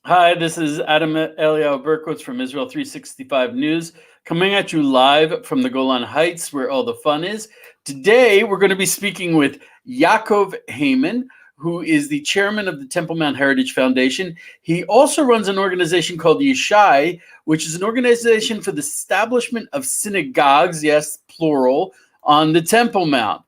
Hi, this is Adam Eliyahu Berkowitz from Israel 365 News, coming at you live from the Golan Heights, where all the fun is. Today, we're going to be speaking with Yaakov Hayman, who is the chairman of the Temple Mount Heritage Foundation. He also runs an organization called Yishai, which is an organization for the establishment of synagogues, yes, plural, on the Temple Mount.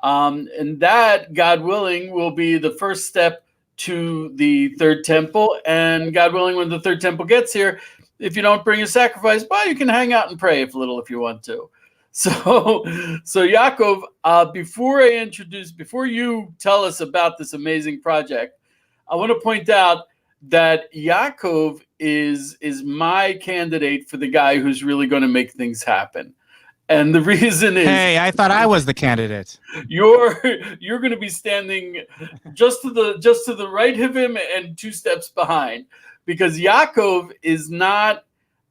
And that, God willing, will be the first step to the third temple. And God willing, when the third temple gets here, if you don't bring a sacrifice, well, you can hang out and pray if you want to. So Yaakov, before you tell us about this amazing project, I want to point out that Yaakov is my candidate for the guy who's really going to make things happen. And the reason is, hey, I thought I was the candidate. You're going to be standing just to the right of him and two steps behind, because Yaakov is not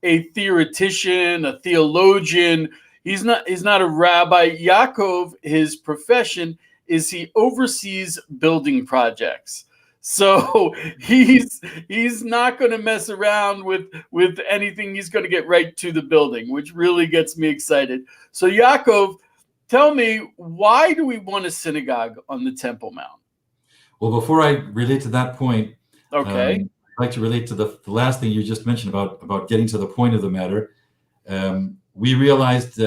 a theoretician, a theologian. He's not a rabbi. Yaakov, his profession is he oversees building projects. So he's not going to mess around with anything. He's going to get right to the building, which really gets me excited. So Yaakov, tell me, why do we want a synagogue on the Temple Mount? Well, before I relate to that point, okay, I'd like to relate to the last thing you just mentioned about getting to the point of the matter. We realized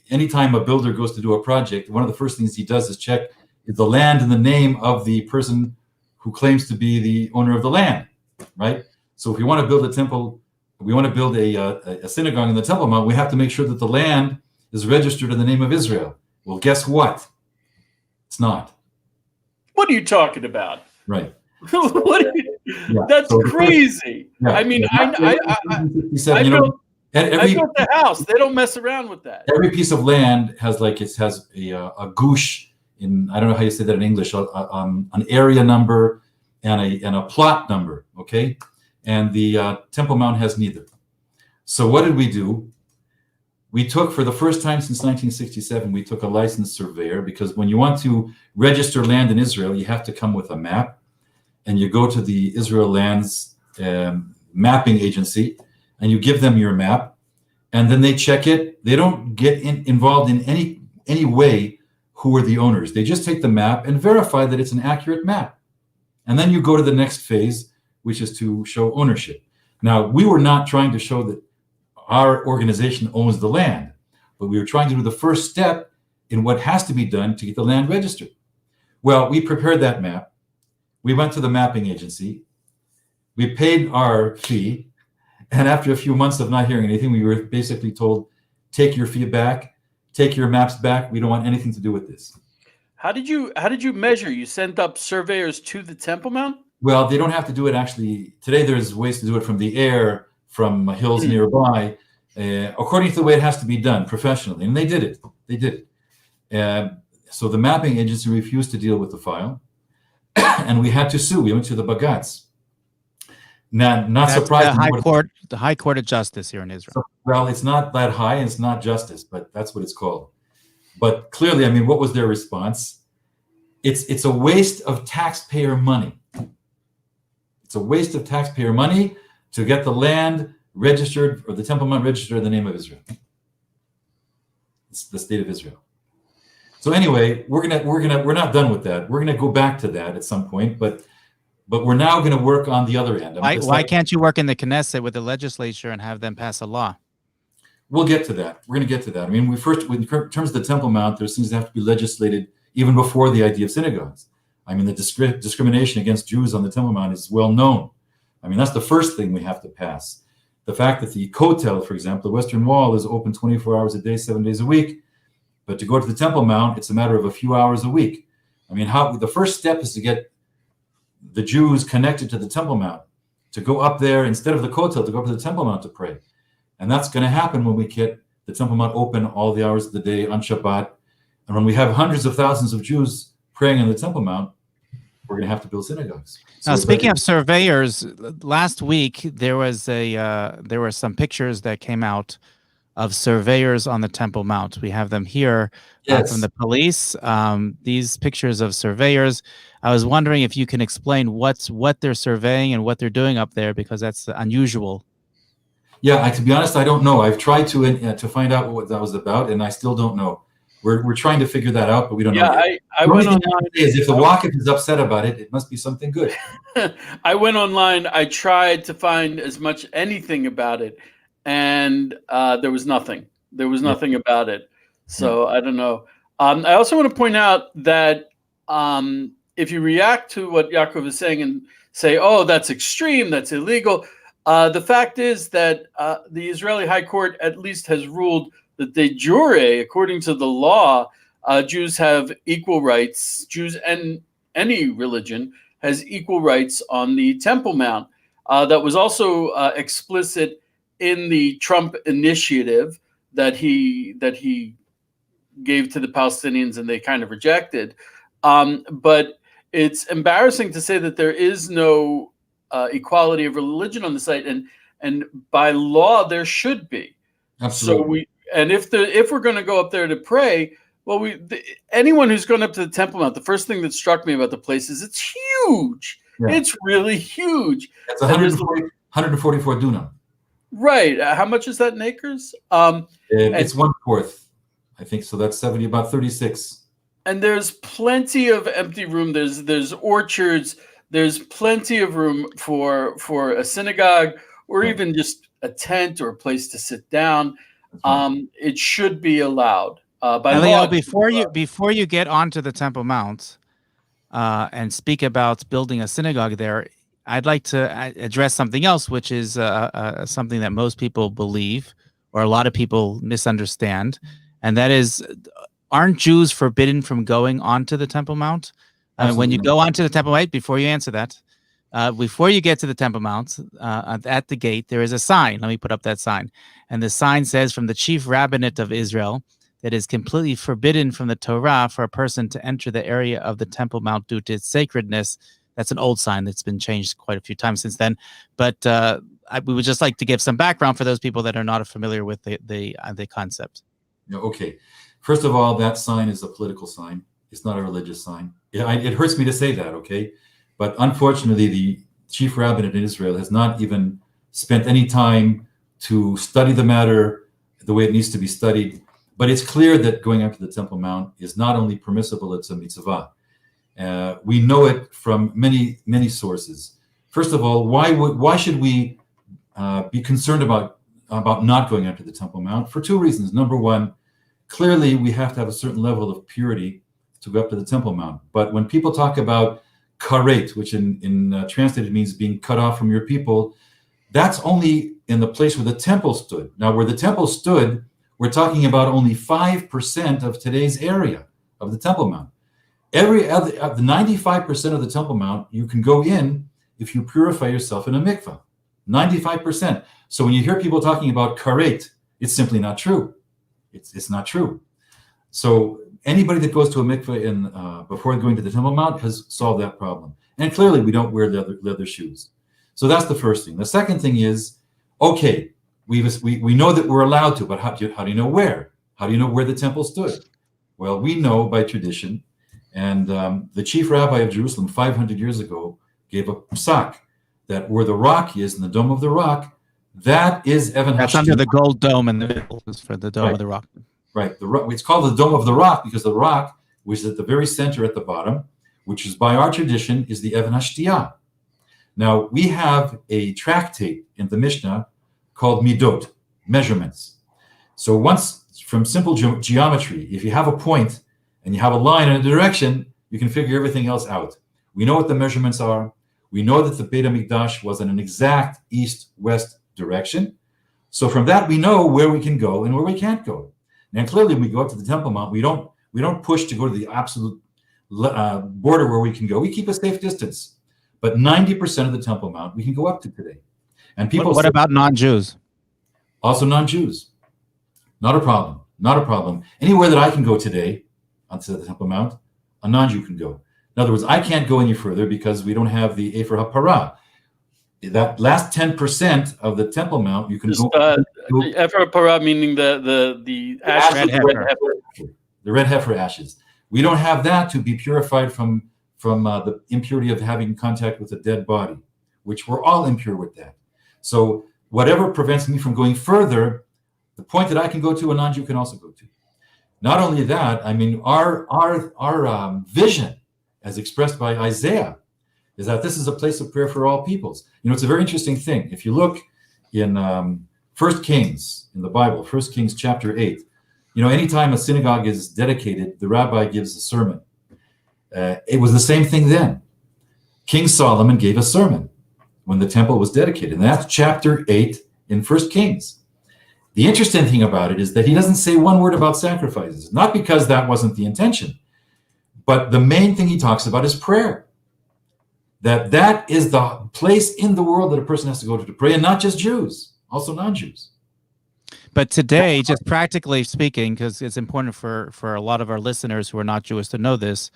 anytime a builder goes to do a project, one of the first things he does is check the land and the name of the person who claims to be the owner of the land, right? So if we want to build a temple, we want to build a synagogue in the Temple Mount, we have to make sure that the land is registered in the name of Israel. Well, guess what? It's not. What are you talking about? Right. That's crazy. Yeah. I mean, I built the house. They don't mess around with that. Every piece of land has a gush. I don't know how you say that in English, an area number and a plot number, okay? And the Temple Mount has neither. So what did we do? We took, for the first time since 1967, we took a licensed surveyor, because when you want to register land in Israel, you have to come with a map, and you go to the Israel Lands Mapping Agency, and you give them your map, and then they check it. They don't get involved in any way who are the owners. They just take the map and verify that it's an accurate map. And then you go to the next phase, which is to show ownership. Now, we were not trying to show that our organization owns the land, but we were trying to do the first step in what has to be done to get the land registered. Well, we prepared that map. We went to the mapping agency. We paid our fee. And after a few months of not hearing anything, we were basically told, take your fee back. Take your maps back. We don't want anything to do with this. How did you measure? You sent up surveyors to the Temple Mount? Well, they don't have to do it actually. Today, there's ways to do it from the air, from hills nearby, according to the way it has to be done professionally. And they did it. They did it. So the mapping agency refused to deal with the file, and we had to sue. We went to the Bagats. Not surprising. The High Court of Justice here in Israel. So, well, it's not that high, and it's not justice, but that's what it's called. But clearly, I mean, what was their response? It's a waste of taxpayer money. It's a waste of taxpayer money to get the land registered, or the Temple Mount registered in the name of Israel. It's the state of Israel. So anyway, we're not done with that. We're gonna go back to that at some point, but we're now going to work on the other end. Why can't you work in the Knesset with the legislature and have them pass a law? We'll get to that. We're going to get to that. I mean, in terms of the Temple Mount, there's things that have to be legislated even before the idea of synagogues. I mean, the discrimination against Jews on the Temple Mount is well known. I mean, that's the first thing we have to pass. The fact that the Kotel, for example, the Western Wall, is open 24 hours a day, 7 days a week. But to go to the Temple Mount, it's a matter of a few hours a week. I mean, the first step is to get the Jews connected to the Temple Mount, to go up there instead of the Kotel, to go up to the Temple Mount to pray. And that's going to happen when we get the Temple Mount open all the hours of the day on Shabbat. And when we have hundreds of thousands of Jews praying on the Temple Mount, we're going to have to build synagogues. Now, speaking of surveyors, last week there were some pictures that came out of surveyors on the Temple Mount. We have them here from Yes. the police. These pictures of surveyors. I was wondering if you can explain what they're surveying and what they're doing up there, because that's unusual. Yeah, to be honest, I don't know. I've tried to find out what that was about, and I still don't know. We're trying to figure that out, but we don't know yet. I The only went thing I online. can say is if the Waqf is upset about it, it must be something good. I went online. I tried to find anything about it, and there was nothing. There was nothing about it. So I don't know. I also want to point out that if you react to what Yaakov is saying and say, "Oh, that's extreme. That's illegal," the fact is that the Israeli High Court at least has ruled that de jure, according to the law, Jews have equal rights. Jews and any religion has equal rights on the Temple Mount. That was also explicit in the Trump initiative that he gave to the Palestinians, and they kind of rejected. But it's embarrassing to say that there is no equality of religion on the site, and by law there should be. Absolutely. So if we're going to go up there to pray, well, anyone who's gone up to the Temple Mount, the first thing that struck me about the place is it's huge. Yeah. It's really huge. It's 144 dunam. Right. How much is that in acres? It's 1/4, I think. So that's about 36. And there's plenty of empty room. There's orchards. There's plenty of room for a synagogue, or even just a tent or a place to sit down. It should be allowed by law. Before you get onto the Temple Mount and speak about building a synagogue there, I'd like to address something else, which is something that most people believe, or a lot of people misunderstand, and that is, aren't Jews forbidden from going onto the Temple Mount? When you go onto the Temple Mount, before you answer that, before you get to the Temple Mount, at the gate, there is a sign. Let me put up that sign. And the sign says, from the chief rabbinate of Israel, that is completely forbidden from the Torah for a person to enter the area of the Temple Mount due to its sacredness. That's an old sign that's been changed quite a few times since then. But we would just like to give some background for those people that are not familiar with the concept. Yeah, okay. First of all, that sign is a political sign. It's not a religious sign. It hurts me to say that, okay? But unfortunately, the chief rabbinate in Israel has not even spent any time to study the matter the way it needs to be studied. But it's clear that going up to the Temple Mount is not only permissible, it's a mitzvah. We know it from many, many sources. First of all, why should we be concerned about not going up to the Temple Mount? For two reasons. Number one, clearly we have to have a certain level of purity to go up to the Temple Mount. But when people talk about karet, which in translated means being cut off from your people, that's only in the place where the temple stood. Now, where the temple stood, we're talking about only 5% of today's area of the Temple Mount. Every other, the 95% of the Temple Mount, you can go in if you purify yourself in a mikvah. 95%. So when you hear people talking about karet, it's simply not true. It's not true. So anybody that goes to a mikvah before going to the Temple Mount has solved that problem. And clearly, we don't wear leather shoes. So that's the first thing. The second thing is, okay, we know that we're allowed to, but how do you know where? How do you know where the temple stood? Well, we know by tradition, and the chief rabbi of Jerusalem 500 years ago gave a psak that where the rock is, in the dome of the rock, that is Evan That's Hashtim. under the gold dome in the middle, is for the dome of the rock. Right. It's called the Dome of the Rock because the rock, which is at the very center at the bottom, which is by our tradition, is the Evan Hashtiyah. Now, we have a tractate in the Mishnah called Midot, measurements. So once, from simple geometry, if you have a point and you have a line in a direction, you can figure everything else out. We know what the measurements are. We know that the Beit HaMikdash was in an exact east-west direction. So from that, we know where we can go and where we can't go. And clearly, when we go up to the Temple Mount, we don't push to go to the absolute border where we can go. We keep a safe distance. But 90% of the Temple Mount we can go up to today. And people. What about non-Jews? Also non-Jews. Not a problem. Not a problem. Anywhere that I can go today onto the Temple Mount, a non-Jew can go. In other words, I can't go any further because we don't have the Efer HaParah. that last 10% of the Temple Mount, you can Just, go. the Ephra Parah, meaning the ashes red of the red heifer. heifer. The red heifer ashes. We don't have that to be purified from the impurity of having contact with a dead body, which we're all impure with that. So whatever prevents me from going further, the point that I can go to, a non-Jew can also go to. Not only that, I mean, our vision, as expressed by Isaiah, is that this is a place of prayer for all peoples. You know, it's a very interesting thing. If you look in 1 Kings in the Bible, 1 Kings chapter 8, you know, anytime a synagogue is dedicated, the rabbi gives a sermon. It was the same thing then. King Solomon gave a sermon when the temple was dedicated. And that's chapter 8 in 1 Kings. The interesting thing about it is that he doesn't say one word about sacrifices, not because that wasn't the intention, but the main thing he talks about is prayer. That is the place in the world that a person has to go to pray, and not just Jews, also non-Jews. But today, just practically speaking, because it's important for a lot of our listeners who are not Jewish to know this,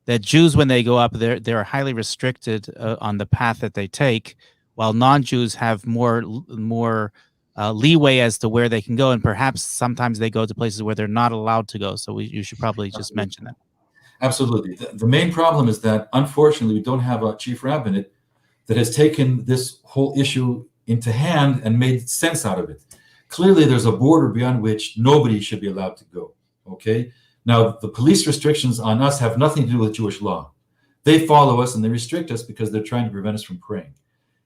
that Jews, when they go up, they're highly restricted on the path that they take, while non-Jews have more leeway as to where they can go, and perhaps sometimes they go to places where they're not allowed to go. So you should probably just mention that. Absolutely. The main problem is that, unfortunately, we don't have a chief rabbinate that has taken this whole issue into hand and made sense out of it. Clearly, there's a border beyond which nobody should be allowed to go, okay? Now, the police restrictions on us have nothing to do with Jewish law. They follow us and they restrict us because they're trying to prevent us from praying.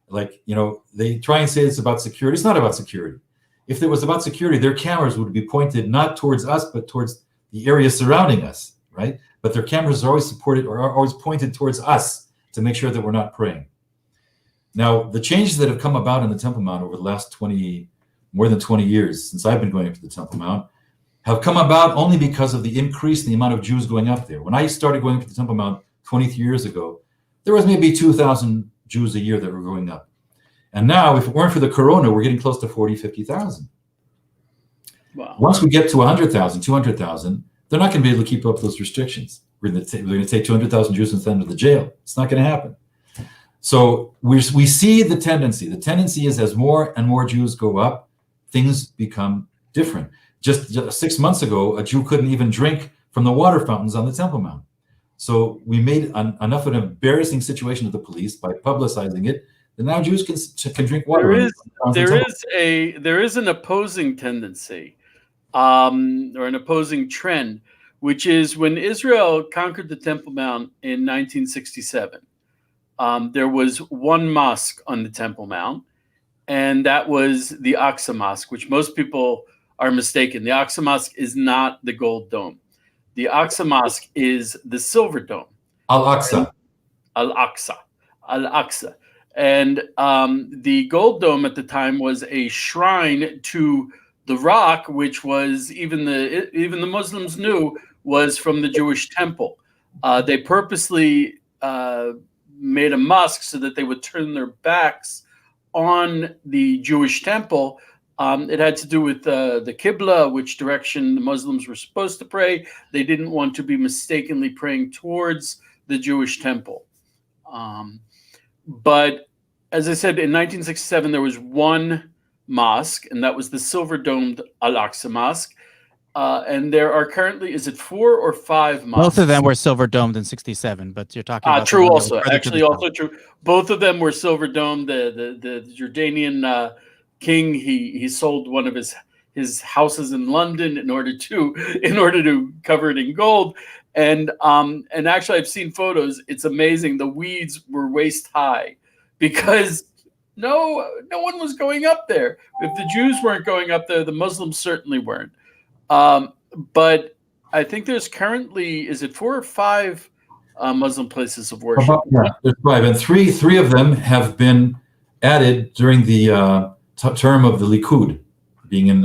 Like, you know, they try and say it's about security. It's not about security. If it was about security, their cameras would be pointed not towards us, but towards the area surrounding us, right? But their cameras are always supported or are always pointed towards us to make sure that we're not praying. Now, the changes that have come about in the Temple Mount over the last more than 20 years since I've been going up to the Temple Mount have come about only because of the increase in the amount of Jews going up there. When I started going up to the Temple Mount 23 years ago, there was maybe 2,000 Jews a year that were going up. And now, if it weren't for the corona, we're getting close to 40, 50,000. Wow. Once we get to 100,000, 200,000, they're not going to be able to keep up those restrictions. We're going to take 200,000 Jews and send them to the jail. It's not going to happen. So we see the tendency. The tendency is as more and more Jews go up, things become different. Just 6 months ago, a Jew couldn't even drink from the water fountains on the Temple Mount. So we made enough of an embarrassing situation of the police by publicizing it that now Jews can drink water. There is an opposing tendency, or an opposing trend, which is when Israel conquered the Temple Mount in 1967. There was one mosque on the Temple Mount, and that was the Aqsa Mosque, which most people are mistaken. The Aqsa Mosque is not the gold dome. The Aqsa Mosque is the silver dome. Al-Aqsa. Al-Aqsa. Al-Aqsa. And the gold dome at the time was a shrine to the rock, which was even the Muslims knew was from the Jewish temple. They purposely made a mosque so that they would turn their backs on the Jewish temple. It had to do with the Qibla, which direction the Muslims were supposed to pray. They didn't want to be mistakenly praying towards the Jewish temple. But as I said, in 1967, there was one mosque, and that was the silver-domed Al-Aqsa Mosque. And there are currently, is it 4 or 5 mosques? Both of them were silver-domed in 67, but you're talking about... True also. Actually, also true. Both of them were silver-domed. The Jordanian king, he sold one of his houses in London in order to cover it in gold. And actually, I've seen photos. It's amazing. The weeds were waist high because no one was going up there. If the Jews weren't going up there, the Muslims certainly weren't. But I think there's currently, is it 4 or 5 Muslim places of worship? Yeah, there's 5, and three of them have been added during the term of the Likud being in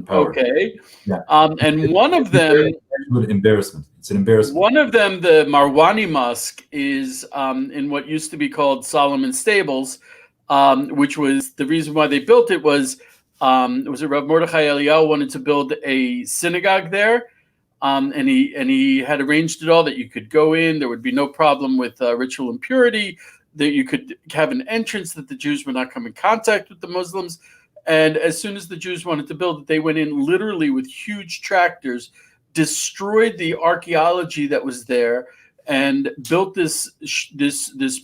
power. Okay. Yeah. And one of them, embarrassment. It's an embarrassment. One of them, the Marwani Mosque, is in what used to be called Solomon's Stables, which was the reason why they built it was it Rav Mordechai Eliyahu wanted to build a synagogue there, and he had arranged it all that you could go in. There would be no problem with ritual impurity. that you could have an entrance that the Jews would not come in contact with the Muslims. And as soon as the Jews wanted to build it, they went in literally with huge tractors, destroyed the archaeology that was there, and built this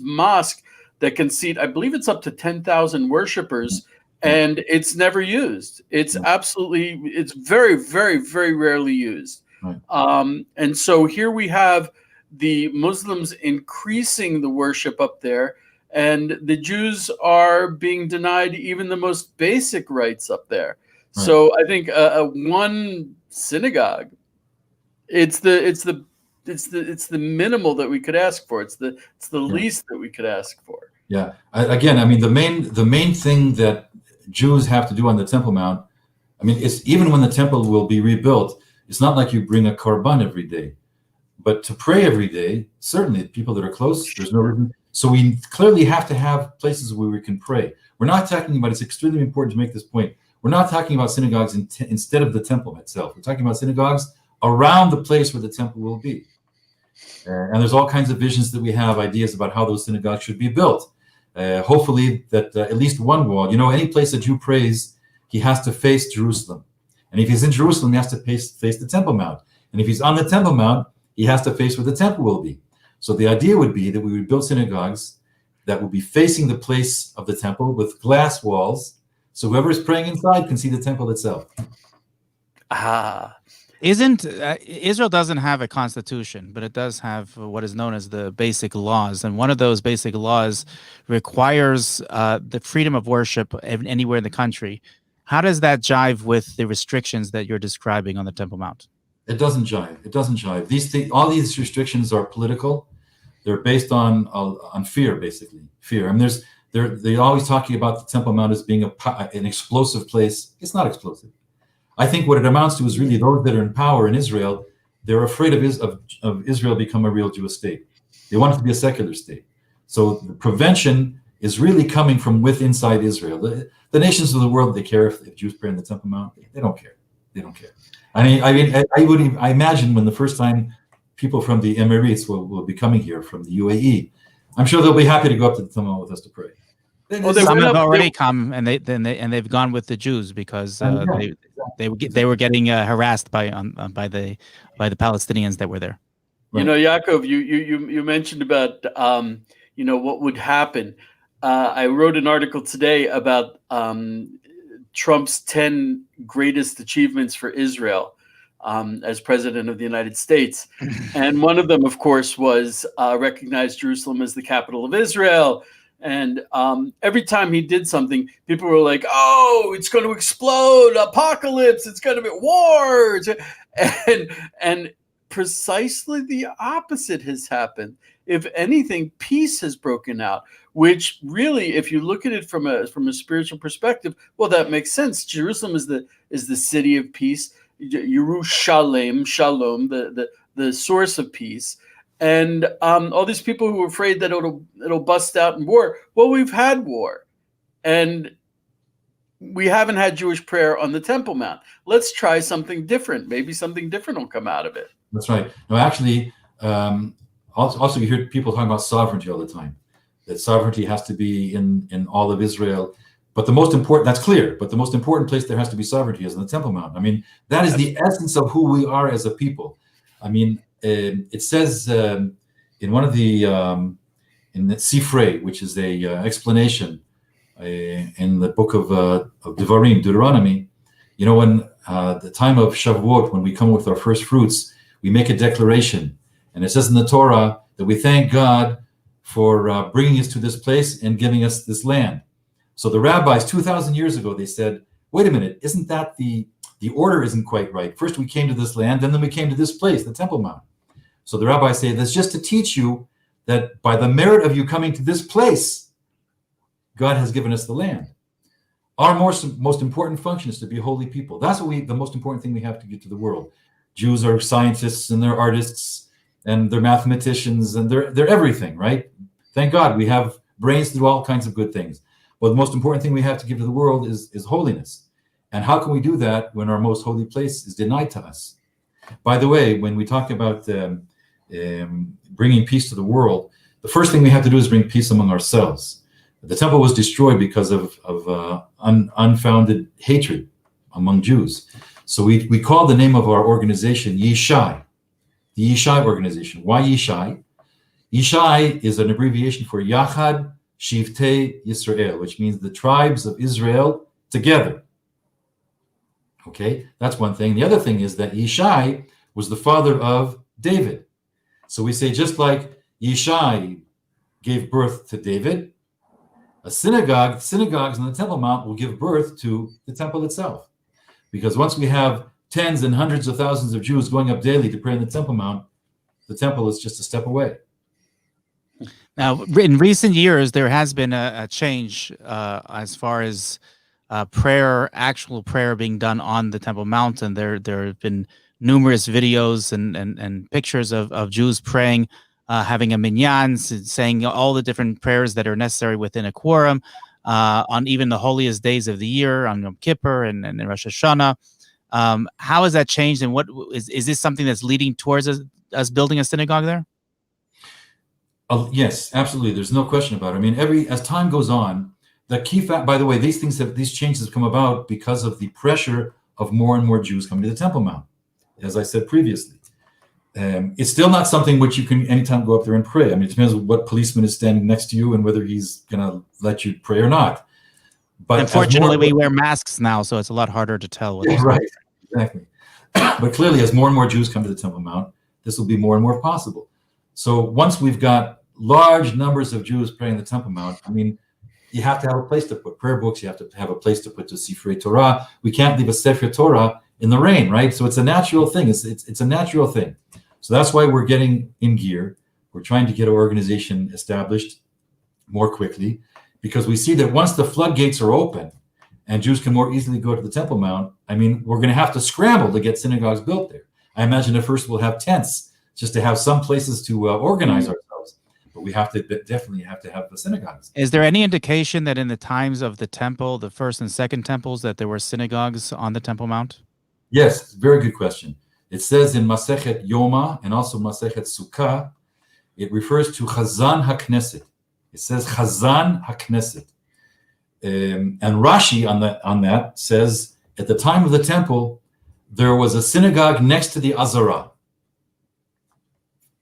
mosque that can seat, I believe it's up to 10,000 worshipers, and it's never used. It's it's very, very, very rarely used. Right. And so here we have the Muslims increasing the worship up there, and the Jews are being denied even the most basic rights up there. Right. So I think one synagogue, it's the minimal that we could ask for. It's the least that we could ask for. Yeah. Again, I mean, the main thing that Jews have to do on the Temple Mount, I mean, it's even when the temple will be rebuilt, it's not like you bring a korban every day, but to pray every day, certainly people that are close, there's no reason. So we clearly have to have places where we can pray. We're not talking about, it's extremely important to make this point, we're not talking about synagogues instead of the temple itself. We're talking about synagogues around the place where the temple will be. And there's all kinds of visions that we have, ideas about how those synagogues should be built. Hopefully that at least one wall, any place that Jew prays, he has to face Jerusalem. And if he's in Jerusalem, he has to face the Temple Mount. And if he's on the Temple Mount, he has to face where the temple will be. So the idea would be that we would build synagogues that would be facing the place of the temple with glass walls, so whoever is praying inside can see the temple itself. Isn't Israel doesn't have a constitution, but it does have what is known as the basic laws, and one of those basic laws requires the freedom of worship anywhere in the country. How does that jive with the restrictions that you're describing on the Temple Mount? It doesn't jive. It doesn't jive. All these restrictions are political. They're based on fear, basically fear. I mean, they're always talking about the Temple Mount as being an explosive place. It's not explosive. I think what it amounts to is really those that are in power in Israel, they're afraid of Israel become a real Jewish state. They want it to be a secular state. So the prevention is really coming from inside Israel. The nations of the world, they care if Jews pray in the Temple Mount. They don't care. They don't care. I imagine when the first time people from the Emirates will be coming here from the UAE, I'm sure they'll be happy to go up to the Temple Mount with us to pray. Some have already come, and they've gone with the Jews because they were getting harassed by the Palestinians that were there. Right. Yaakov, you mentioned about what would happen. I wrote an article today about Trump's 10 greatest achievements for Israel as president of the United States, and one of them, of course, was recognize Jerusalem as the capital of Israel. And every time he did something, people were like, "Oh, it's going to explode! Apocalypse! It's going to be wars!" And precisely the opposite has happened. If anything, peace has broken out. Which really, if you look at it from a spiritual perspective, well, that makes sense. Jerusalem is the city of peace. Yerushalem, shalom, the source of peace. And all these people who are afraid that it'll bust out in war. Well, we've had war, and we haven't had Jewish prayer on the Temple Mount. Let's try something different. Maybe something different will come out of it. That's right. No, actually, also you hear people talking about sovereignty all the time. That sovereignty has to be in all of Israel. But the most important, that's clear, but the most important place there has to be sovereignty is on the Temple Mount. I mean, that is the essence of who we are as a people. I mean, it says in one of the in the Sifrei, which is a explanation in the book of Devarim, Deuteronomy. When the time of Shavuot, when we come with our first fruits, we make a declaration, and it says in the Torah that we thank God for bringing us to this place and giving us this land. So the rabbis 2,000 years ago, they said, "Wait a minute, isn't that the order isn't quite right? First we came to this land, and then we came to this place, the Temple Mount." So the rabbis say, that's just to teach you that by the merit of you coming to this place, God has given us the land. Our most important function is to be a holy people. That's the most important thing we have to give to the world. Jews are scientists, and they're artists, and they're mathematicians, and they're everything, right? Thank God we have brains to do all kinds of good things. But the most important thing we have to give to the world is holiness. And how can we do that when our most holy place is denied to us? By the way, when we talk about bringing peace to the world, the first thing we have to do is bring peace among ourselves. The temple was destroyed because of unfounded hatred among Jews. So we call the name of our organization Yishai, the Yishai organization. Why Yishai? Yishai is an abbreviation for Yachad Shivtei Yisrael, which means the tribes of Israel together. Okay, that's one thing. The other thing is that Yishai was the father of David. So we say, just like Yishai gave birth to David, synagogues on the Temple Mount will give birth to the temple itself. Because once we have tens and hundreds of thousands of Jews going up daily to pray in the Temple Mount, the temple is just a step away. Now, in recent years, there has been a change as far as actual prayer being done on the Temple Mount, and there have been numerous videos and pictures of Jews praying, having a minyan, saying all the different prayers that are necessary within a quorum, on even the holiest days of the year, on Yom Kippur and Rosh Hashanah. How has that changed, and what is this something that's leading towards us building a synagogue there? Yes, absolutely. There's no question about it. I mean, as time goes on, the key fact, by the way, these changes have come about because of the pressure of more and more Jews coming to the Temple Mount. As I said previously, it's still not something which you can anytime go up there and pray. I mean, it depends on what policeman is standing next to you and whether he's going to let you pray or not. But unfortunately, we wear masks now, so it's a lot harder to tell. Right, exactly. But clearly, as more and more Jews come to the Temple Mount, this will be more and more possible. So once we've got large numbers of Jews praying the Temple Mount, I mean, you have to have a place to put prayer books. You have to have a place to put the Sifrei Torah. We can't leave a Sefer Torah in the rain, right? So it's a natural thing. It's a natural thing. So that's why we're getting in gear. We're trying to get our organization established more quickly, because we see that once the floodgates are open and Jews can more easily go to the Temple Mount, I mean, we're going to have to scramble to get synagogues built there. I imagine at first we'll have tents just to have some places to organize ourselves. But we definitely have to have the synagogues. Is there any indication that in the times of the temple, the first and second temples, that there were synagogues on the Temple Mount? Yes, very good question. It says in Masechet Yoma and also Masechet Sukkah, it refers to Chazan HaKnesset. It says Chazan HaKnesset. And Rashi on that says, at the time of the temple, there was a synagogue next to the Azara.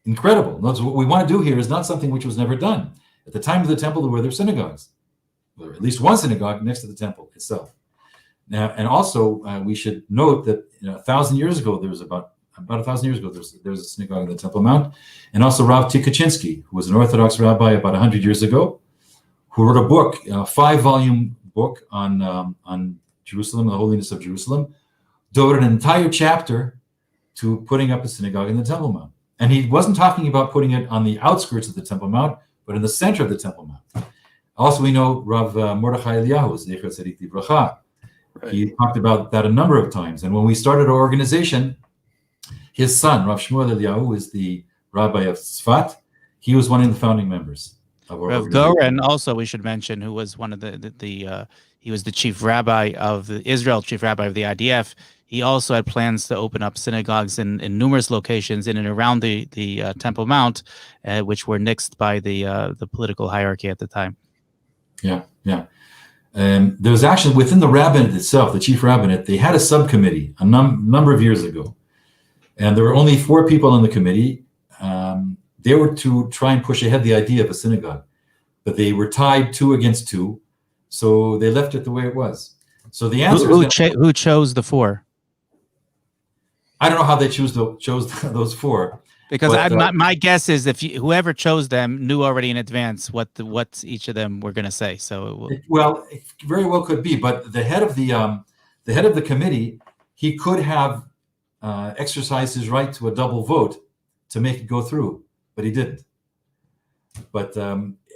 Incredible. Notice what we want to do here is not something which was never done. At the time of the temple, there were synagogues, or at least one synagogue next to the temple itself. Now, and also we should note that 1,000 years ago, there was about 1,000 years ago, there was a synagogue on the Temple Mount, and also Rav Tikachinsky, who was an Orthodox rabbi about 100 years ago, who wrote a book, a 5-volume book on Jerusalem, the holiness of Jerusalem, devoted an entire chapter to putting up a synagogue in the Temple Mount. And he wasn't talking about putting it on the outskirts of the Temple Mount, but in the center of the Temple Mount. Also, we know Rav Mordechai Eliyahu, Zecher Tzadik Livracha. Right. He talked about that a number of times. And when we started our organization, his son, Rav Shmuel Eliyahu, who is the rabbi of Tzfat, he was one of the founding members of our organization. Rav Goren, also, we should mention, who was one of he was the chief rabbi of Israel, chief rabbi of the IDF. He also had plans to open up synagogues in numerous locations in and around the Temple Mount, which were nixed by the political hierarchy at the time. Yeah. There was actually, within the rabbinate itself, the chief rabbinate, they had a subcommittee a number of years ago. And there were only 4 people on the committee. They were to try and push ahead the idea of a synagogue. But they were tied 2 against 2. So they left it the way it was. So the answer who chose the 4? I don't know how they chose those 4. Because my guess is whoever chose them knew already in advance what each of them were going to say. So it very well could be. But the head of the committee, he could have exercised his right to a double vote to make it go through, but he didn't. But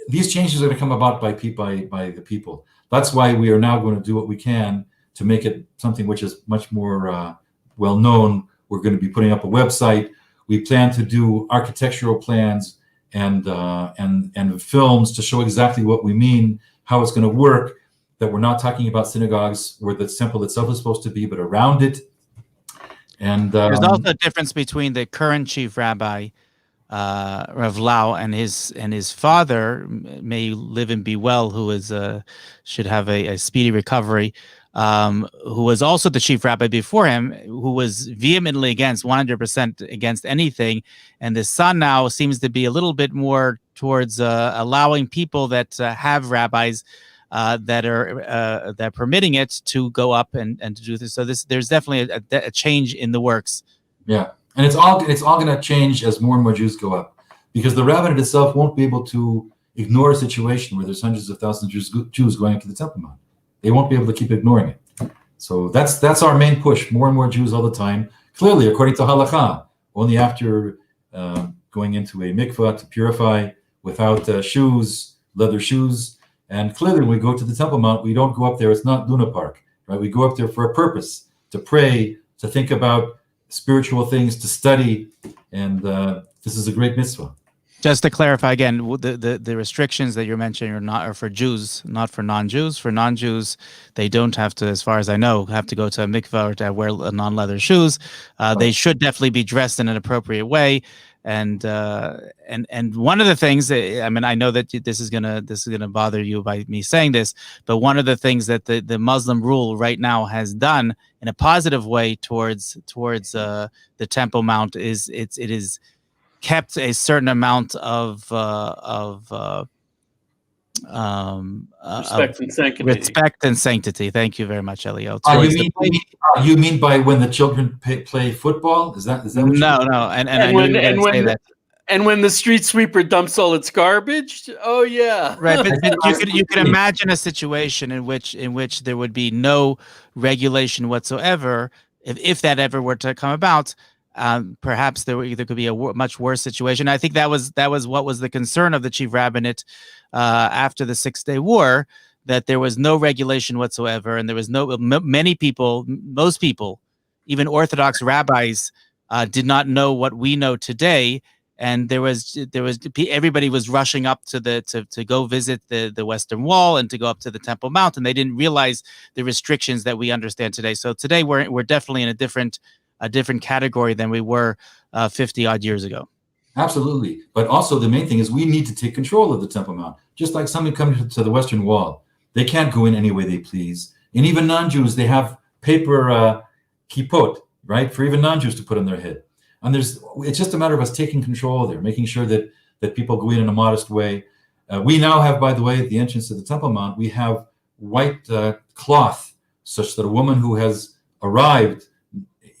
these changes are going to come about by the people. That's why we are now going to do what we can to make it something which is much more well known. We're going to be putting up a website. We plan to do architectural plans and films to show exactly what we mean, how it's going to work, that we're not talking about synagogues where the temple itself is supposed to be, but around it. And there's also a difference between the current chief rabbi, Rav Lau, and his father, may live and be well, who is should have a speedy recovery, who was also the chief rabbi before him, who was vehemently against 100% against anything, and the son now seems to be a little bit more towards allowing people that have rabbis that are permitting it to go up and to do this. So there's definitely a change in the works. Yeah. And it's all going to change as more and more Jews go up, because the rabbinate itself won't be able to ignore a situation where there's hundreds of thousands of Jews going to the Temple Mount. They won't be able to keep ignoring it. So that's our main push: more and more Jews all the time. Clearly, according to halakha, only after going into a mikvah to purify, without shoes, leather shoes. And clearly, when we go to the Temple Mount, we don't go up there. It's not Luna Park, right? We go up there for a purpose: to pray, to think about spiritual things, to study, and this is a great mitzvah. Just to clarify again, the restrictions that you're mentioning are for Jews, not for non-Jews. For non-Jews, they don't have to, as far as I know, have to go to a mikvah or to wear non-leather shoes. They should definitely be dressed in an appropriate way. And one of the things, I mean, I know that this is gonna bother you by me saying this, but one of the things that the Muslim rule right now has done in a positive way towards the Temple Mount is it is kept a certain amount of Respect and sanctity. Respect and sanctity. Thank you very much, Elio. You mean by when the children play football? Is that what no? And I knew you were going to say that. And when the street sweeper dumps all its garbage, oh yeah, right. But you could imagine a situation in which there would be no regulation whatsoever, if that ever were to come about. Perhaps there could be a much worse situation. I think that was what was the concern of the chief rabbinate after the 6-Day War, that there was no regulation whatsoever, and there was most people, even Orthodox rabbis, did not know what we know today. And there was everybody was rushing up to go visit the Western Wall and to go up to the Temple Mount, and they didn't realize the restrictions that we understand today. So today we're definitely in a different category than we were 50 odd years ago. Absolutely. But also the main thing is we need to take control of the Temple Mount. Just like somebody coming to the Western Wall, they can't go in any way they please. And even non-Jews, they have paper kippot, right, for even non-Jews to put on their head. And it's just a matter of us taking control there, making sure that people go in a modest way. We now have, by the way, at the entrance to the Temple Mount, we have white cloth, such that a woman who has arrived,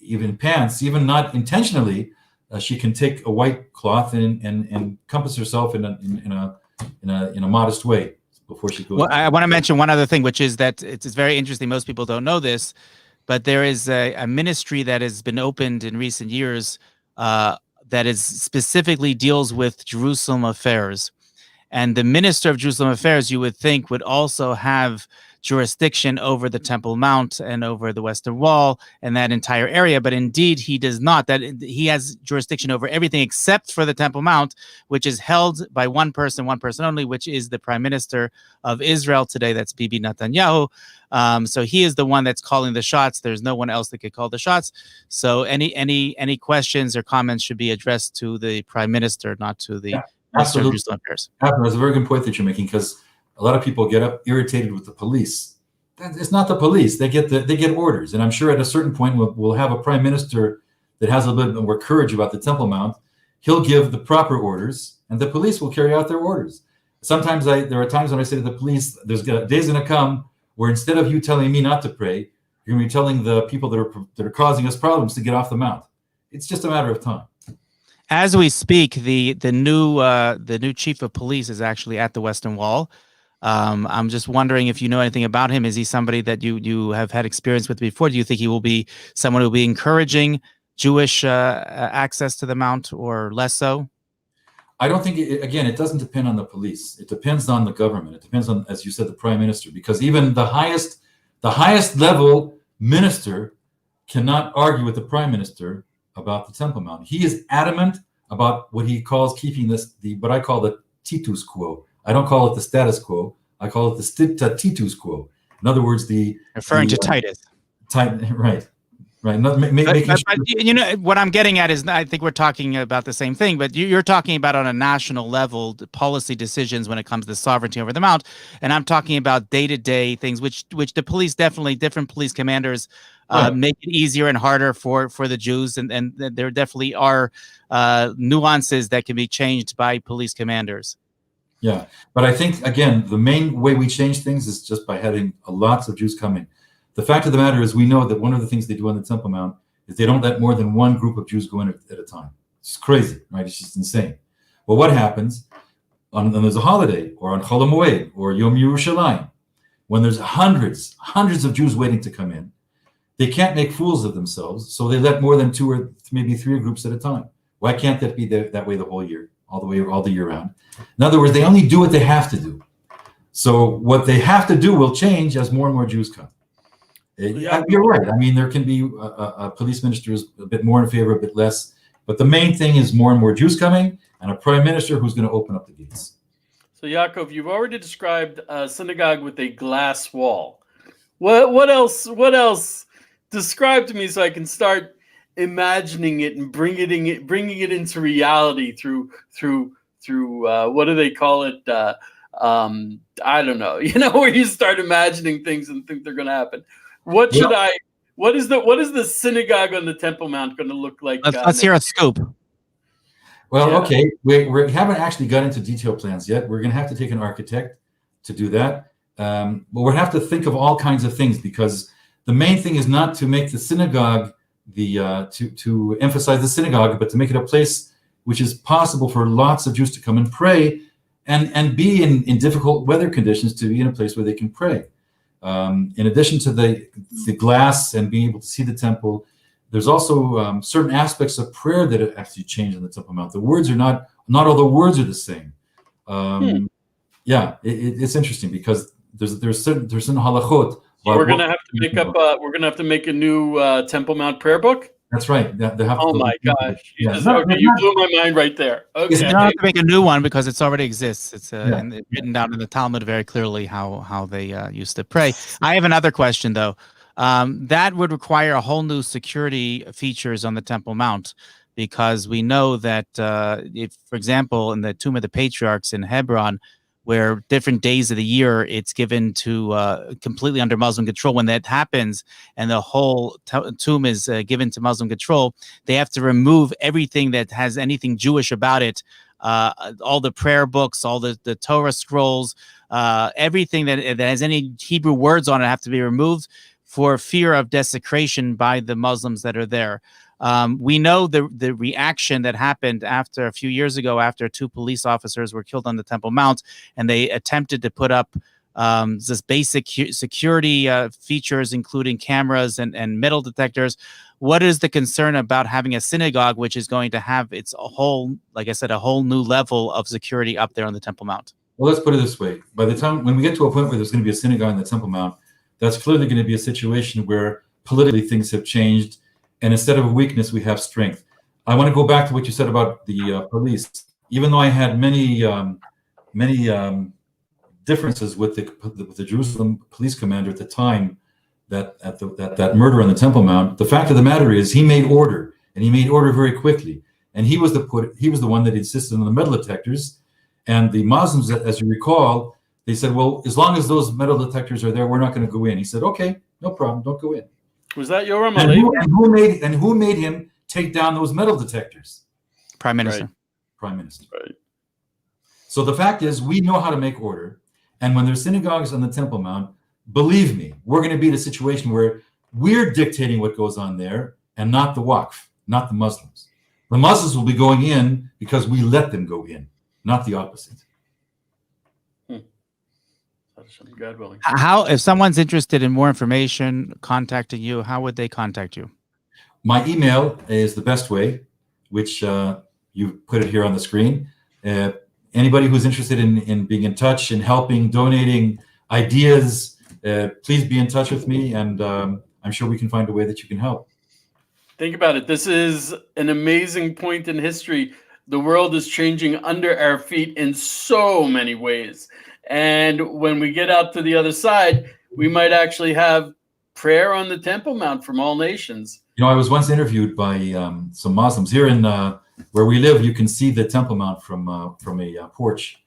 even pants, even not intentionally, she can take a white cloth and encompass herself in a modest way before she goes. Well, I want to mention one other thing, which is that it's very interesting. Most people don't know this, but there is a ministry that has been opened in recent years that is specifically deals with Jerusalem affairs. And the minister of Jerusalem affairs, you would think, would also have jurisdiction over the Temple Mount and over the Western Wall and that entire area, but indeed he does not. That he has jurisdiction over everything except for the Temple Mount, which is held by one person only, which is the Prime Minister of Israel today. That's Bibi Netanyahu. So he is the one that's calling the shots. There's no one else that could call the shots. So any questions or comments should be addressed to the Prime Minister, not to the Minister of Jerusalem affairs. That's a very good point that you're making, because a lot of people get irritated with the police. It's not the police. They get orders. And I'm sure at a certain point we'll have a prime minister that has a little bit more courage about the Temple Mount. He'll give the proper orders, and the police will carry out their orders. Sometimes there are times when I say to the police, there's days going to come where instead of you telling me not to pray, you're going to be telling the people that are causing us problems to get off the mount. It's just a matter of time. As we speak, the new chief of police is actually at the Western Wall. I'm just wondering if you know anything about him. Is he somebody that you have had experience with before? Do you think he will be someone who will be encouraging Jewish access to the Mount, or less so? I don't think, it doesn't depend on the police. It depends on the government. It depends on, as you said, the prime minister, because even the highest level minister cannot argue with the prime minister about the Temple Mount. He is adamant about what he calls keeping what I call the titus quo. I don't call it the status quo. I call it the titus quo. In other words, referring to Titus. Right. right? Not making But, sure. you know what I'm getting at is, I think we're talking about the same thing, but you're talking about on a national level the policy decisions when it comes to sovereignty over the mount, and I'm talking about day-to-day things, which the police definitely, different police commanders Right. make it easier and harder for the Jews, and there definitely are nuances that can be changed by police commanders. Yeah, but I think again, the main way we change things is just by having lots of Jews coming. The fact of the matter is, we know that one of the things they do on the Temple Mount is they don't let more than one group of Jews go in at a time. It's crazy, right? It's just insane. Well, what happens when there's a holiday, or on Chol HaMoed, or Yom Yerushalayim, when there's hundreds of Jews waiting to come in? They can't make fools of themselves, so they let more than 2 or maybe 3 groups at a time. Why can't that be that way the whole year, all the year round? In other words, they only do what they have to do. So what they have to do will change as more and more Jews come. You're right. I mean, there can be a police minister who's a bit more in favor, a bit less. But the main thing is more and more Jews coming, and a prime minister who's going to open up the gates. So, Yaakov, you've already described a synagogue with a glass wall. What else? What else? Describe to me so I can start imagining it and bringing it into reality through what do they call it? I don't know. You know, where you start imagining things and think they're going to happen. What is the synagogue on the Temple Mount going to look like? Let's hear a scoop. Well, Yeah. okay, we haven't actually got into detailed plans yet. We're going to have to take an architect to do that. But we'll have to think of all kinds of things, because the main thing is not to make the synagogue to emphasize the synagogue, but to make it a place which is possible for lots of Jews to come and pray, and be in difficult weather conditions, to be in a place where they can pray. In addition to the glass and being able to see the temple, there's also certain aspects of prayer that have actually changed on the Temple Mount. The words are not all the words are the same. Yeah, it's interesting, because there's certain halachot. So we're gonna have to make a new Temple Mount prayer book. That's right. Oh my gosh! You Yeah. blew my mind right there. Okay. You don't have to make a new one, because it's already exists. It's and it's written down in the Talmud very clearly how they used to pray. I have another question though. That would require a whole new security features on the Temple Mount, because we know that if, for example, in the Tomb of the Patriarchs in Hebron, where different days of the year it's given to completely under Muslim control, when that happens and the whole tomb is given to Muslim control, they have to remove everything that has anything Jewish about it, all the prayer books, all the Torah scrolls, everything that has any Hebrew words on it have to be removed for fear of desecration by the Muslims that are there. We know the reaction that happened after a few years ago, after 2 police officers were killed on the Temple Mount, and they attempted to put up this basic security features, including cameras and metal detectors. What is the concern about having a synagogue which is going to have its whole, like I said, a whole new level of security up there on the Temple Mount? Well, let's put it this way. By the time when we get to a point where there's going to be a synagogue on the Temple Mount, that's clearly going to be a situation where politically things have changed. And instead of a weakness, we have strength. I want to go back to what you said about the police. Even though I had many differences with the Jerusalem police commander at the time that murder on the Temple Mount, the fact of the matter is he made order, and he made order very quickly. And he was the one that insisted on the metal detectors. And the Muslims, as you recall, they said, well, as long as those metal detectors are there, we're not going to go in. He said, okay, no problem, don't go in. Was that Yoram And Ali? who made him take down those metal detectors? Prime Minister. Right. Prime Minister. Right. So the fact is, we know how to make order. And when there's synagogues on the Temple Mount, believe me, we're going to be in a situation where we're dictating what goes on there, and not the Waqf, not the Muslims. The Muslims will be going in because we let them go in, not the opposite. God willing. How, if someone's interested in more information, contacting you, how would they contact you? My email is the best way, which you put it here on the screen. Anybody who's interested in being in touch and helping, donating ideas, please be in touch with me, and I'm sure we can find a way that you can help. Think about it. This is an amazing point in history. The world is changing under our feet in so many ways. And when we get out to the other side, we might actually have prayer on the Temple Mount from all nations. I was once interviewed by some Muslims here in where we live. You can see the Temple Mount from a porch.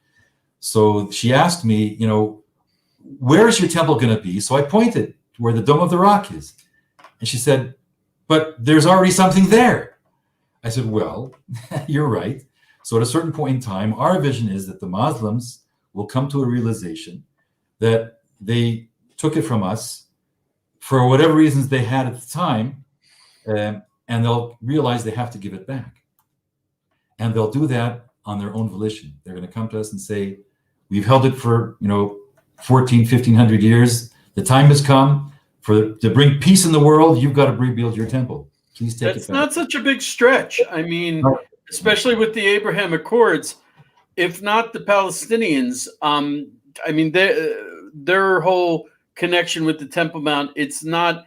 So she asked me, where is your temple going to be? So I pointed to where the Dome of the Rock is. And she said, but there's already something there. I said, well, you're right. So at a certain point in time, our vision is that the Muslims will come to a realization that they took it from us for whatever reasons they had at the time, and they'll realize they have to give it back. And they'll do that on their own volition. They're going to come to us and say, we've held it for 1,500 years. The time has come to bring peace in the world. You've got to rebuild your temple. Please take it back. That's not such a big stretch. I mean, especially with the Abraham Accords, if not the Palestinians, I mean, their whole connection with the Temple Mount, it's not,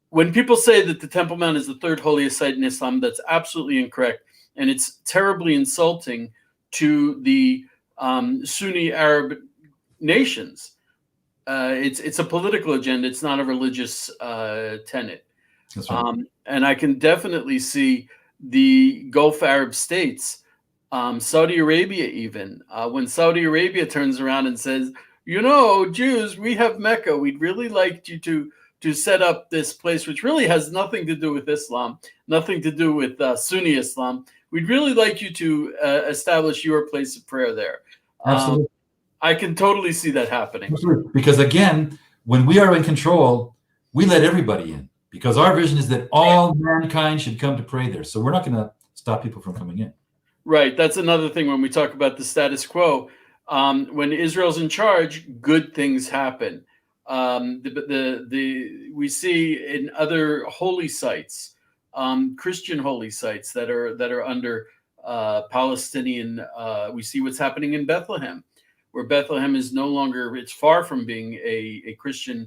when people say that the Temple Mount is the third holiest site in Islam, that's absolutely incorrect. And it's terribly insulting to the Sunni Arab nations. It's a political agenda. It's not a religious tenet. That's right. And I can definitely see the Gulf Arab states, Saudi Arabia even, when Saudi Arabia turns around and says, Jews, we have Mecca. We'd really like you to set up this place, which really has nothing to do with Islam, nothing to do with Sunni Islam. We'd really like you to establish your place of prayer there. Absolutely. I can totally see that happening. Absolutely. Because again, when we are in control, we let everybody in. Because our vision is that all mankind should come to pray there. So we're not going to stop people from coming in. Right. That's another thing when we talk about the status quo. When Israel's in charge, good things happen. We see in other holy sites, Christian holy sites that are under Palestinian. We see what's happening in Bethlehem, where Bethlehem is no longer. It's far from being a Christian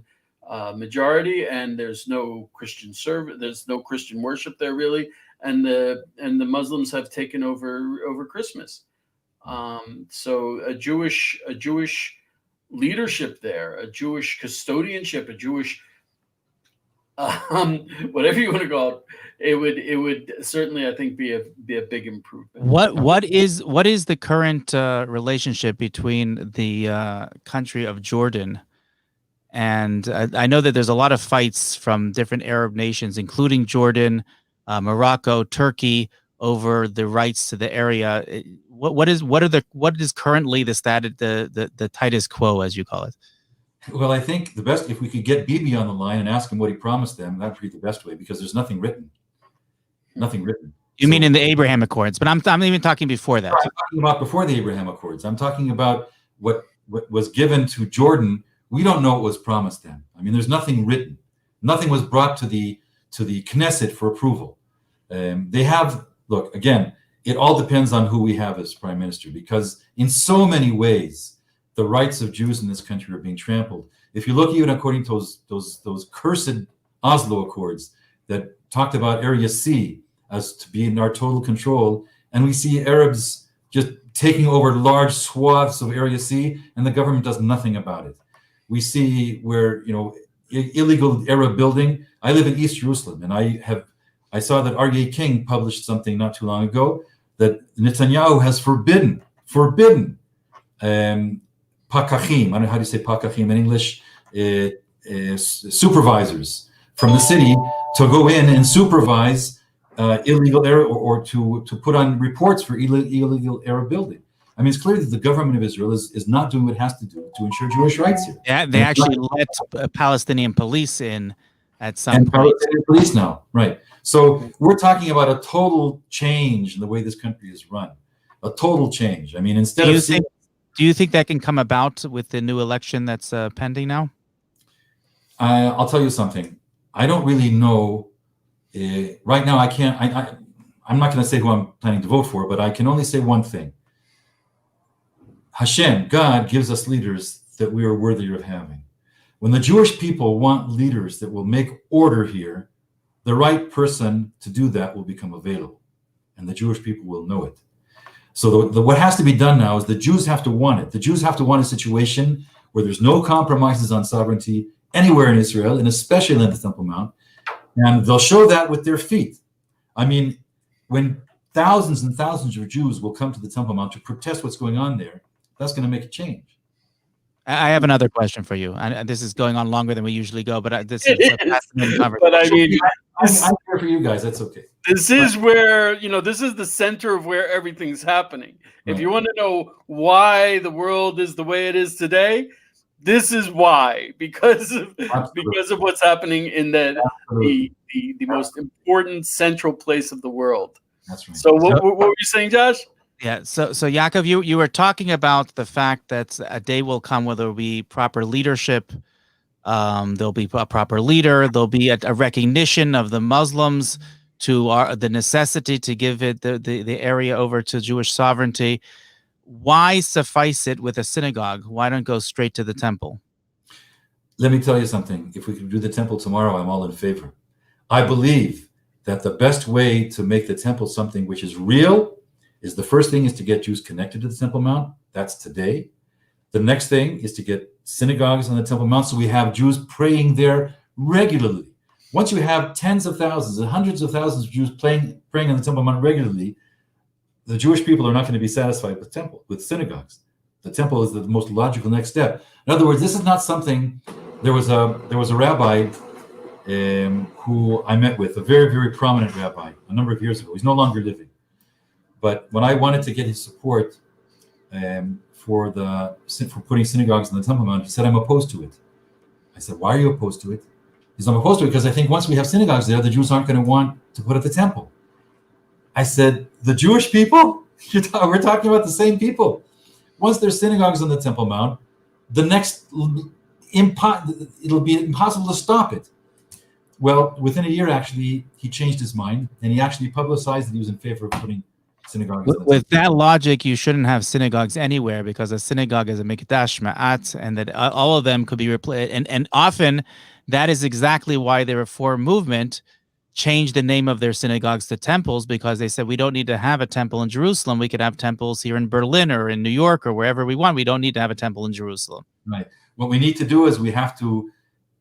majority, and there's no Christian service. There's no Christian worship there really, and the Muslims have taken over Christmas. So a Jewish leadership there, a Jewish custodianship, a Jewish whatever you want to call it, it would certainly, I think, be a big improvement. What is the current relationship between the country of Jordan and I know that there's a lot of fights from different Arab nations, including Jordan, Morocco, Turkey, over the rights to the area. What is currently the status, the status quo, as you call it? Well, I think the best, if we could get Bibi on the line and ask him what he promised them, that would be the best way, because there's nothing written. Nothing written. You mean in the Abraham Accords? But I'm even talking before that. I'm talking about before the Abraham Accords. I'm talking about what was given to Jordan. We don't know what was promised them. I mean, there's nothing written. Nothing was brought to the Knesset for approval. They have, look, again, it all depends on who we have as prime minister, because in so many ways, the rights of Jews in this country are being trampled. If you look even according to those cursed Oslo Accords that talked about Area C as to be in our total control, and we see Arabs just taking over large swaths of Area C, and the government does nothing about it. We see where, illegal Arab building. I live in East Jerusalem, and I saw that R.A. King published something not too long ago that Netanyahu has forbidden pakachim, I don't know how to say pakachim in English, supervisors from the city to go in and supervise illegal Arab or to put on reports for illegal Arab building. I mean, it's clear that the government of Israel is not doing what it has to do to ensure Jewish rights here. Yeah, they actually let Palestinian police in at some point. Palestinian police now, right. So we're talking about a total change in the way this country is run. A total change. I mean, instead of seeing... Do you think that can come about with the new election that's pending now? I'll tell you something. I don't really know. Right now, I can't. I'm not going to say who I'm planning to vote for, but I can only say one thing. Hashem, God, gives us leaders that we are worthy of having. When the Jewish people want leaders that will make order here, the right person to do that will become available, and the Jewish people will know it. So what has to be done now is the Jews have to want it. The Jews have to want a situation where there's no compromises on sovereignty anywhere in Israel, and especially in the Temple Mount. And they'll show that with their feet. I mean, when thousands and thousands of Jews will come to the Temple Mount to protest what's going on there, that's going to make a change. I have another question for you. And this is going on longer than we usually go, but this is a fascinating conversation. But I mean, I'm here for you guys. That's okay. this is where, this is the center of where everything's happening. If you want to know why the world is the way it is today, this is why, because of what's happening in the most important central place of the world. That's right. So what were you saying, Josh? Yeah. So Yaakov, you were talking about the fact that a day will come where there will be proper leadership. There'll be a proper leader. There'll be a recognition of the Muslims to the necessity to give it the area over to Jewish sovereignty. Why suffice it with a synagogue? Why don't go straight to the temple? Let me tell you something. If we could do the temple tomorrow, I'm all in favor. I believe that the best way to make the temple something which is real is the first thing is to get Jews connected to the Temple Mount. That's today. The next thing is to get synagogues on the Temple Mount so we have Jews praying there regularly. Once you have tens of thousands and hundreds of thousands of Jews praying on the Temple Mount regularly, the Jewish people are not going to be satisfied with synagogues. The temple is the most logical next step. In other words, this is not something. There was a rabbi who I met with, a very, very prominent rabbi, a number of years ago. He's no longer living. But when I wanted to get his support for putting synagogues on the Temple Mount, he said, I'm opposed to it. I said, why are you opposed to it? He said, I'm opposed to it because I think once we have synagogues there, the Jews aren't going to want to put up the temple. I said, the Jewish people? We're talking about the same people. Once there's synagogues on the Temple Mount, it'll be impossible to stop it. Well, within a year, actually, he changed his mind, and he actually publicized that he was in favor of putting synagogues. With that logic, you shouldn't have synagogues anywhere because a synagogue is a mikdash ma'at, and that all of them could be replaced. And often, that is exactly why the Reform movement changed the name of their synagogues to temples, because they said we don't need to have a temple in Jerusalem. We could have temples here in Berlin or in New York or wherever we want. We don't need to have a temple in Jerusalem. Right. What we need to do is we have to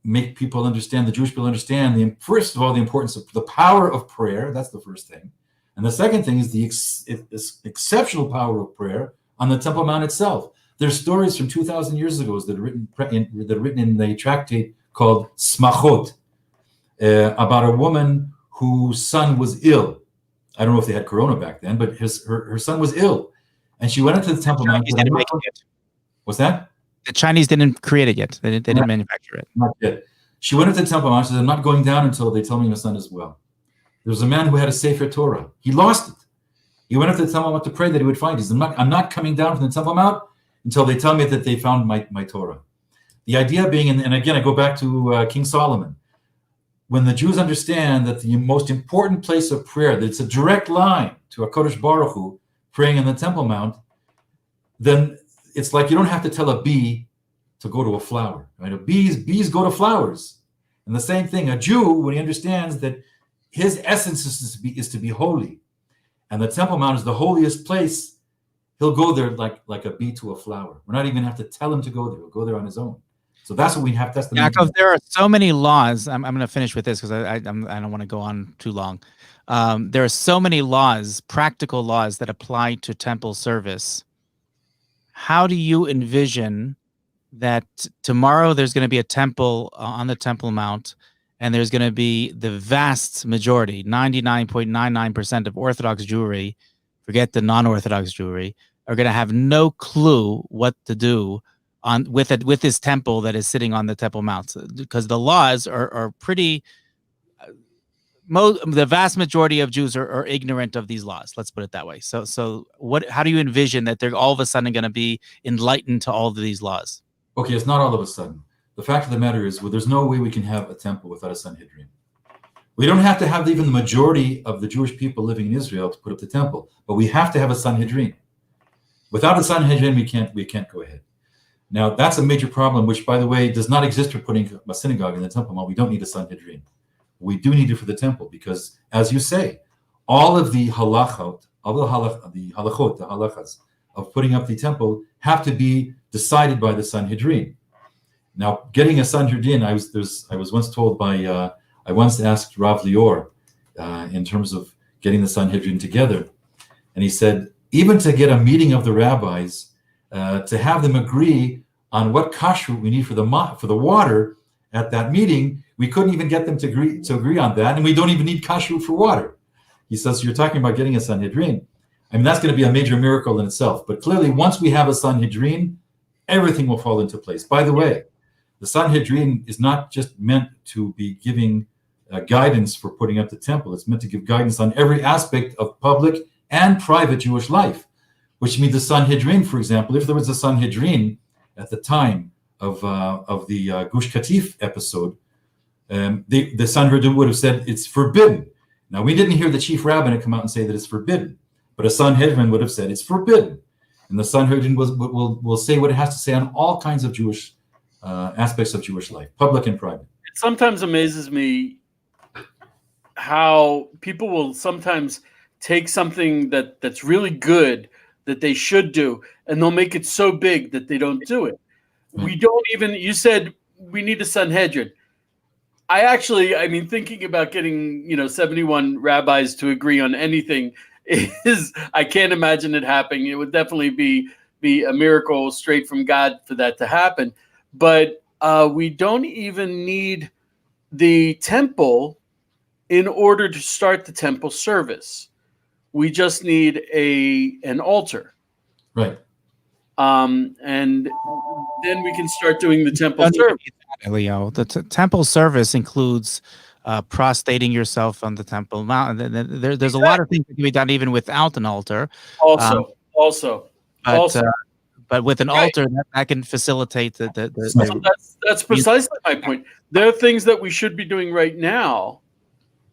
make people understand, the Jewish people understand, first of all, the importance of the power of prayer. That's the first thing. And the second thing is the exceptional power of prayer on the Temple Mount itself. There's stories from 2,000 years ago that are written in the tractate called Smachot, about a woman whose son was ill. I don't know if they had corona back then, but her son was ill. And she went into the Temple Mount. What's that? The Chinese didn't create it yet. They didn't manufacture it. Not yet. She went into the Temple Mount. She said, I'm not going down until they tell me my son is well. There was a man who had a Sefer Torah. He lost it. He went up to the Temple Mount to pray that he would find it. He said, I'm not coming down from the Temple Mount until they tell me that they found my Torah. The idea being, and again, I go back to King Solomon. When the Jews understand that the most important place of prayer, that it's a direct line to HaKadosh Baruch Hu, praying in the Temple Mount, then it's like you don't have to tell a bee to go to a flower, right? Bees go to flowers. And the same thing, a Jew, when he understands that his essence is to be holy, and the Temple Mount is the holiest place, he'll go there like a bee to a flower. We're not even going to have to tell him to go there. He'll go there on his own. So that's what we have. That's the Yaakov, there are so many laws. I'm going to finish with this because I don't want to go on too long. There are so many laws, practical laws that apply to temple service. How do you envision that tomorrow there's going to be a temple on the Temple Mount, and there's going to be the vast majority, 99.99% of Orthodox Jewry, forget the non-Orthodox Jewry, are going to have no clue what to do with this temple that is sitting on the Temple Mount, because the laws are pretty. The vast majority of Jews are ignorant of these laws. Let's put it that way. So how do you envision that they're all of a sudden going to be enlightened to all of these laws? Okay, it's not all of a sudden. The fact of the matter is, there's no way we can have a temple without a Sanhedrin. We don't have to have even the majority of the Jewish people living in Israel to put up the temple, but we have to have a Sanhedrin. Without a Sanhedrin, we can't go ahead. Now, that's a major problem, which, by the way, does not exist for putting a synagogue in the Temple Mount. We don't need a Sanhedrin. We do need it for the temple because, as you say, all of the halachot, the halachas of putting up the temple have to be decided by the Sanhedrin. Now, getting a Sanhedrin, I was once told by I once asked Rav Lior in terms of getting the Sanhedrin together, and he said, even to get a meeting of the rabbis, to have them agree on what kashrut we need for the water at that meeting, we couldn't even get them to agree on that, and we don't even need kashrut for water. He says, you're talking about getting a Sanhedrin. I mean, that's going to be a major miracle in itself. But clearly, once we have a Sanhedrin, everything will fall into place. By the way, the Sanhedrin is not just meant to be giving guidance for putting up the temple. It's meant to give guidance on every aspect of public and private Jewish life, which means the Sanhedrin, for example, if there was a Sanhedrin at the time of the Gush Katif episode, the Sanhedrin would have said it's forbidden. Now, we didn't hear the chief rabbinate come out and say that it's forbidden, but a Sanhedrin would have said it's forbidden. And the Sanhedrin will say what it has to say on all kinds of Jewish aspects of Jewish life, public and private. It sometimes amazes me how people will sometimes take something that's really good that they should do, and they'll make it so big that they don't do it. Right. We don't even, you said we need a Sanhedrin. I mean, thinking about getting, 71 rabbis to agree on anything I can't imagine it happening. It would definitely be a miracle straight from God for that to happen. But we don't even need the temple in order to start the temple service. We just need an altar. Right. And then we can start doing the temple service. Elio, the temple service includes prostrating yourself on the temple mountain. There's a lot of things that can be done even without an altar. But with an altar, that can facilitate the So that's precisely my point. There are things that we should be doing right now,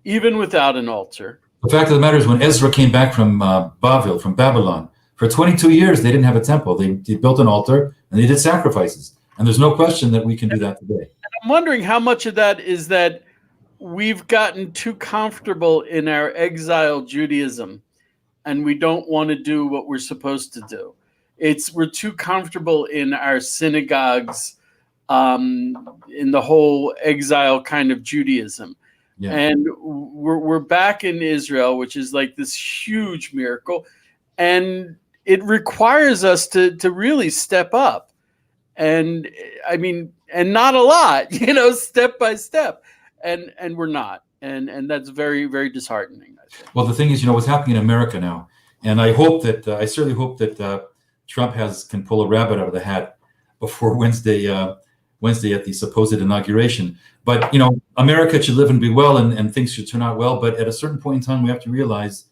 even without an altar. The fact of the matter is, when Ezra came back from Babylon, for 22 years, they didn't have a temple. They built an altar and they did sacrifices. And there's no question that we can do that today. I'm wondering how much of that is that we've gotten too comfortable in our exile Judaism, and we don't want to do what we're supposed to do. We're too comfortable in our synagogues, in the whole exile kind of Judaism. Yeah. And we're back in Israel, which is like this huge miracle. And it requires us to really step up. And I mean, and not a lot, step by step. And we're not. And that's very, very disheartening, I think. Well, the thing is, what's happening in America now, and I certainly hope that Trump can pull a rabbit out of the hat before Wednesday at the supposed inauguration. But, America should live and be well, and things should turn out well. But at a certain point in time, we have to realize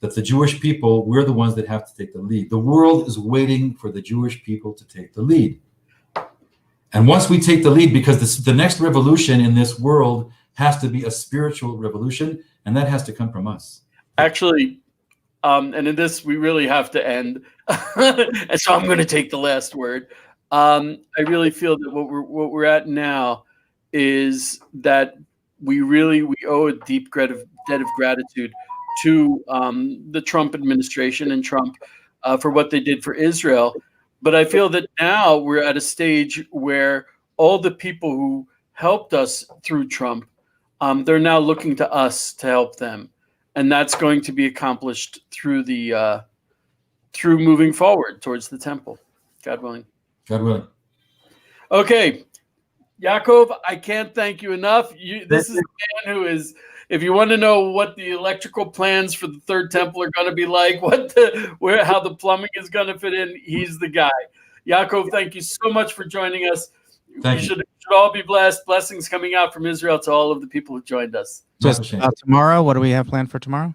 that the Jewish people, we're the ones that have to take the lead. The world is waiting for the Jewish people to take the lead. And once we take the lead, because the next revolution in this world has to be a spiritual revolution, and that has to come from us. Actually, and in this, we really have to end. And so I'm going to take the last word. I really feel that what we're at now is that we owe a deep debt of gratitude to the Trump administration and Trump for what they did for Israel. But I feel that now we're at a stage where all the people who helped us through Trump, they're now looking to us to help them. And that's going to be accomplished through through moving forward towards the temple, God willing. God willing. Okay, Yaakov, I can't thank you enough. This is a man who is, if you want to know what the electrical plans for the third temple are going to be like, how the plumbing is going to fit in, he's the guy. Yaakov, thank you so much for joining us. Thank you. Should all be blessed. Blessings coming out from Israel to all of the people who joined us. Just tomorrow, what do we have planned for tomorrow?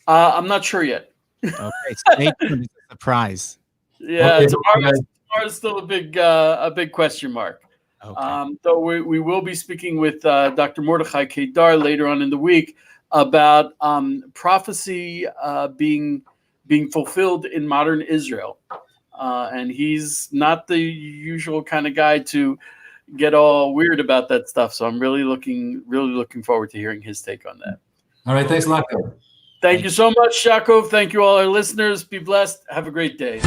I'm not sure yet. Okay, stay tuned. It's a surprise. Yeah, okay, tomorrow's still a big question mark. Okay. So we will be speaking with Dr. Mordechai Kedar later on in the week about prophecy being fulfilled in modern Israel. And he's not the usual kind of guy to get all weird about that stuff. So I'm really looking forward to hearing his take on that. All right. Thanks a lot. Thank you so much, Yaakov. Thank you all our listeners. Be blessed. Have a great day.